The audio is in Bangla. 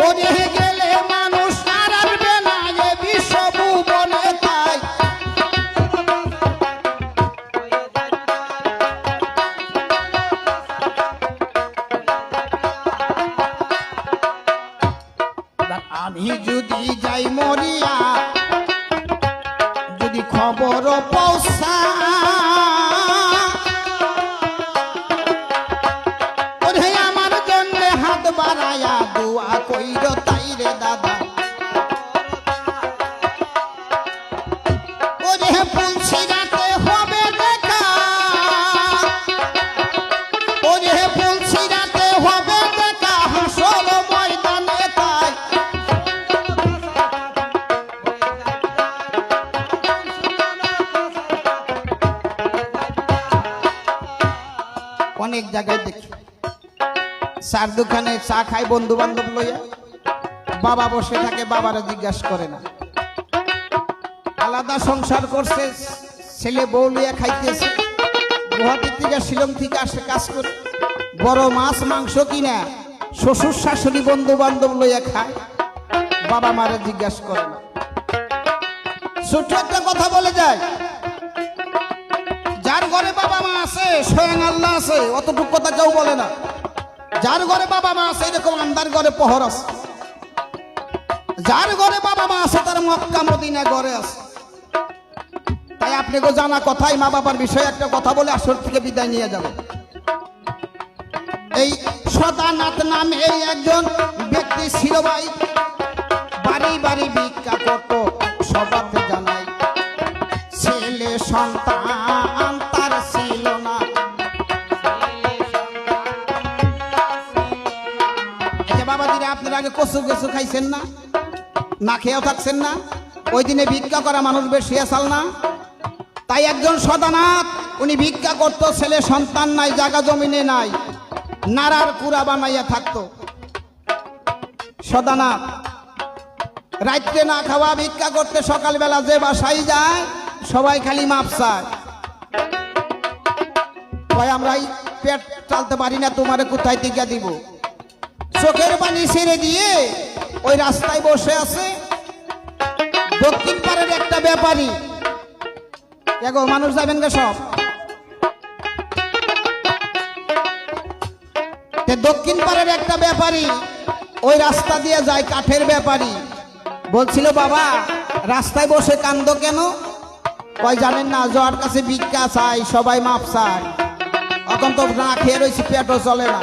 ওরে গেলে মানুষ আর আসবে না এ বিশ্ব ভুবনে তাই আমি যদি যাই মরিয়া যদি খবর পৌঁছা ওরে আমার জন্য হাত বাড়ায়া দোয়া কইর তাই রে দাদা ওরে ফুলছিরাতে হবে দেখা ওরে ফুলছিরাতে হবে দেখা হাসর ময়দানে তাই অনেক জায়গায় দেখি চার দোকানে চা খায় বন্ধু বান্ধব লইয়া বাবা বসে থাকে বাবারা জিজ্ঞাসা করে না আলাদা সংসার করছে ছেলে বউ লইয়া খাইতেছে গুয়াহাটি থেকে শিলং থেকে আসে কাজ করে বড় মাছ মাংস কিনা শ্বশুর শাশুড়ি বন্ধু বান্ধব লইয়া খায় বাবা মারা জিজ্ঞাসা করে না ছোট একটা কথা বলে যায় যার ঘরে বাবা মা আছে স্বয়ং আল্লাহ আছে অতটুকু কথা কেউ বলে না যার ঘরে বাবা মা আছে এরকম আন্দার ঘরে পহর আছে যার ঘরে বাবা মা আছে তার মক্কা মদিনা ঘরে আছে তাই আপনাকে জানা কথাই মা বাবার বিষয়ে একটা কথা বলে আসর থেকে বিদায় নিয়ে যাবে এই সদানাথ নামে একজন ব্যক্তি ছিল ভাই বাড়ি বাড়ি ভিক্ষা করত সবাতে জানাই ছেলে সন্তান তার ছিল না বাবাজিরা আপনারা আগে কচু কচু খাইছেন না না খেয়েও থাকছেন না ওই দিনে ভিক্ষা করা মানুষ বেশি আসাল না তাই একজন সদানাথ উনি ভিক্ষা করতো ছেলে সন্তান নাই জায়গা জমিনে নাই নারার কুড়া বানাইয়া থাকতো সদানাথ রাত্রে না খাওয়া ভিক্ষা করতে সকালবেলা যে বাসায় যায় সবাই খালি মাপ চায় কয় আমরা পেট চালতে পারি না তোমারে কোথায় টিকা দিব চোখের পানি ছেড়ে দিয়ে ওই রাস্তায় বসে আছে দক্ষিণ পাড়ের একটা ব্যাপারী এগো মানুষ যাবেন গে সব দক্ষিণ পাড়ের একটা ব্যাপারী ওই রাস্তা দিয়ে যায় কাঠের ব্যাপারী বলছিল বাবা রাস্তায় বসে কান্দো কেন কয় জানেন না যার কাছে ভিক্ষা চাই সবাই মাপ চায় এখন তো না খেয়ে রয়েছি পেটও চলে না